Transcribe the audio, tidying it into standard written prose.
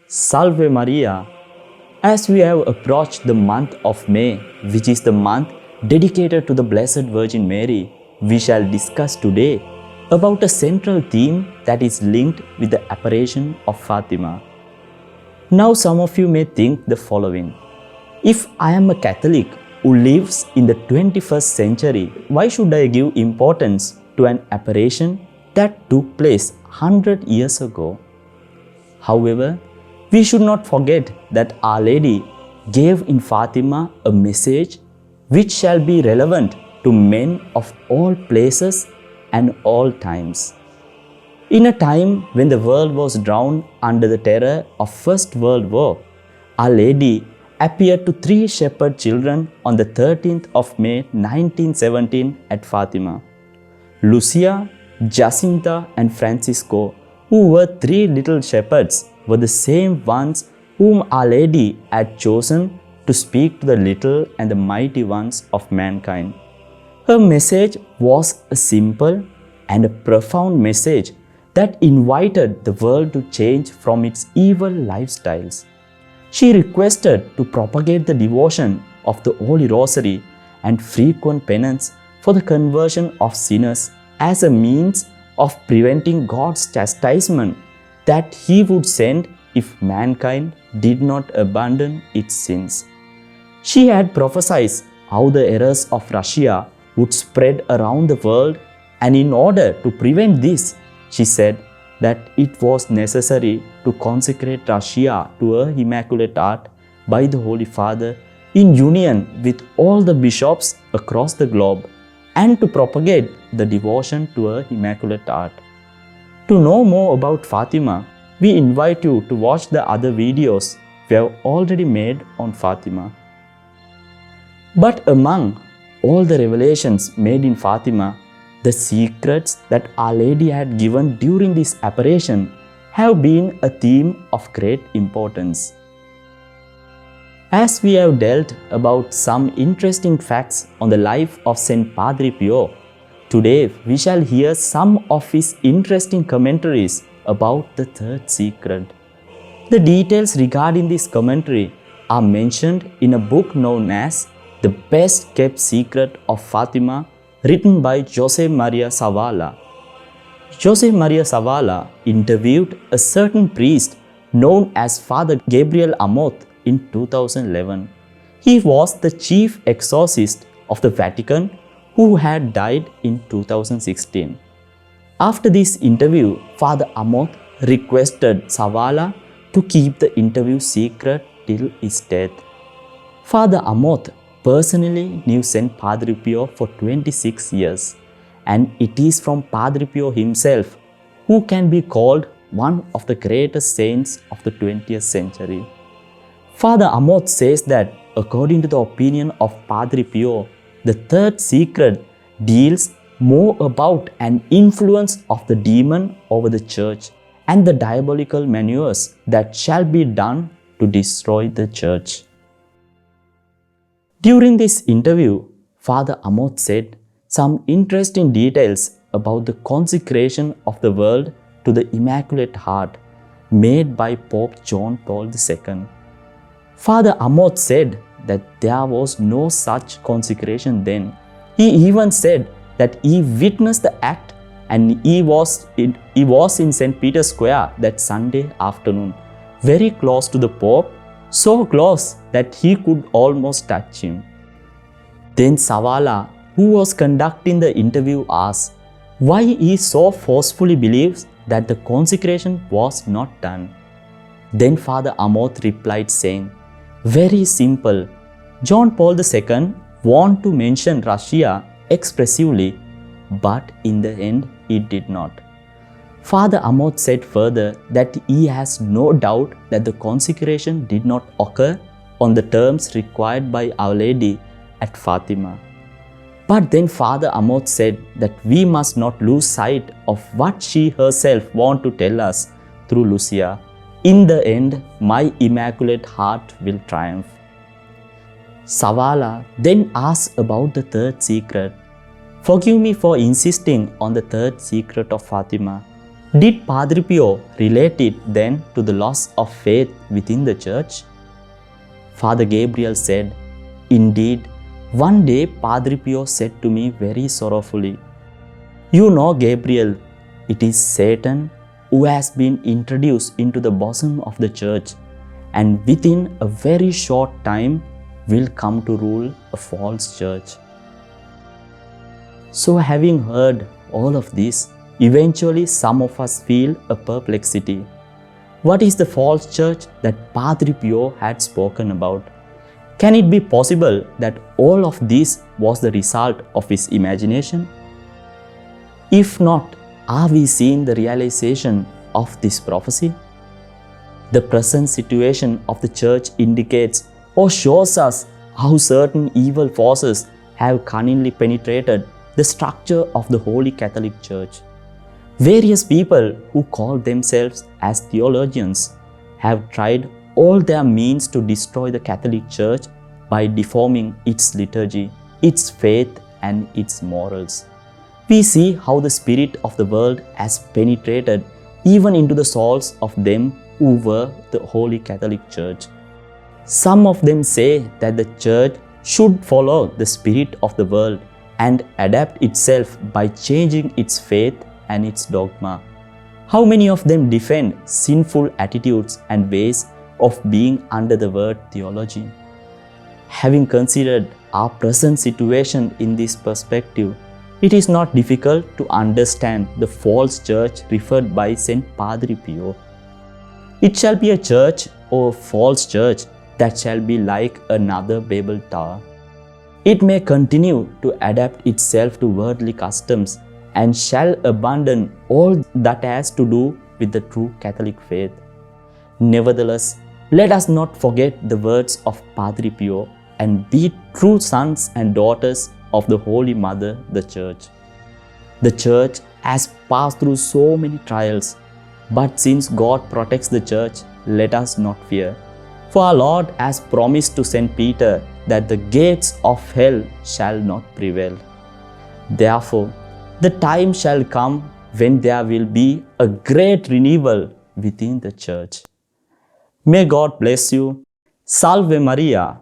Salve Maria! As we have approached the month of May, which is the month dedicated to the Blessed Virgin Mary, we shall discuss today about a central theme that is linked with the apparition of Fatima. Now some of you may think the following: if I am a Catholic who lives in the 21st century, why should I give importance to an apparition that took place 100 years ago? However, we should not forget that Our Lady gave in Fatima a message which shall be relevant to men of all places and all times. In a time when the world was drowned under the terror of First World War, Our Lady appeared to 3 shepherd children on the 13th of May 1917 at Fatima. Lucia, Jacinta and Francisco, who were 3 little shepherds, were the same ones whom Our Lady had chosen to speak to the little and the mighty ones of mankind. Her message was a simple and a profound message that invited the world to change from its evil lifestyles. She requested to propagate the devotion of the Holy Rosary and frequent penance for the conversion of sinners as a means of preventing God's chastisement that He would send if mankind did not abandon its sins. She had prophesied how the errors of Russia would spread around the world, and in order to prevent this, she said that it was necessary to consecrate Russia to her Immaculate Heart by the Holy Father in union with all the bishops across the globe, and to propagate the devotion to her Immaculate Heart. To know more about Fatima, we invite you to watch the other videos we have already made on Fatima. But among all the revelations made in Fatima, the secrets that Our Lady had given during this apparition have been a theme of great importance. As we have dealt about some interesting facts on the life of Saint Padre Pio, today we shall hear some of his interesting commentaries about the third secret. The details regarding this commentary are mentioned in a book known as The Best Kept Secret of Fatima, written by Jose Maria Zavala. Jose Maria Zavala interviewed a certain priest known as Father Gabriele Amorth in 2011. He was the chief exorcist of the Vatican who had died in 2016. After this interview, Father Amorth requested Zavala to keep the interview secret till his death. Father Amorth personally knew Saint Padre Pio for 26 years, and it is from Padre Pio himself who can be called one of the greatest saints of the 20th century. Father Amorth says that according to the opinion of Padre Pio, the third secret deals more about an influence of the demon over the church and the diabolical maneuvers that shall be done to destroy the church. During this interview, Father Amorth said some interesting details about the consecration of the world to the Immaculate Heart made by Pope John Paul II. Father Amorth said that there was no such consecration then. He even said that he witnessed the act, and he was in St. Peter's Square that Sunday afternoon, very close to the Pope, so close that he could almost touch him. Then Zavala, who was conducting the interview, asked why he so forcefully believes that the consecration was not done. Then Father Amorth replied saying, "Very simple. John Paul II wanted to mention Russia expressively, but in the end he did not." Father Amorth said further that he has no doubt that the consecration did not occur on the terms required by Our Lady at Fatima. But then Father Amorth said that we must not lose sight of what she herself wanted to tell us through Lucia. In the end, my Immaculate Heart will triumph. Zavala then asked about the third secret. Forgive me for insisting on the third secret of Fatima, Did Padre Pio relate it then to the loss of faith within the church? Father Gabriel said, "Indeed, one day Padre Pio said to me very sorrowfully, 'You know, Gabriel, it is Satan who has been introduced into the bosom of the church, and within a very short time will come to rule a false church.'" So, having heard all of this, eventually some of us feel a perplexity. What is the false church that Padre Pio had spoken about? Can it be possible that all of this was the result of his imagination? If not, are we seeing the realization of this prophecy? The present situation of the church indicates or shows us how certain evil forces have cunningly penetrated the structure of the Holy Catholic Church. Various people who call themselves as theologians have tried all their means to destroy the Catholic Church by deforming its liturgy, its faith, and its morals. We see how the spirit of the world has penetrated even into the souls of them who were the Holy Catholic Church. Some of them say that the Church should follow the spirit of the world and adapt itself by changing its faith and its dogma. How many of them defend sinful attitudes and ways of being under the word theology? Having considered our present situation in this perspective, it is not difficult to understand the false church referred by Saint Padre Pio. It shall be a church or false church that shall be like another Babel tower. It may continue to adapt itself to worldly customs and shall abandon all that has to do with the true Catholic faith. Nevertheless, let us not forget the words of Padre Pio and be true sons and daughters of the Holy Mother, the Church. The Church has passed through so many trials, but since God protects the Church, let us not fear. For our Lord has promised to Saint Peter that the gates of hell shall not prevail. Therefore, the time shall come when there will be a great renewal within the Church. May God bless you. Salve Maria.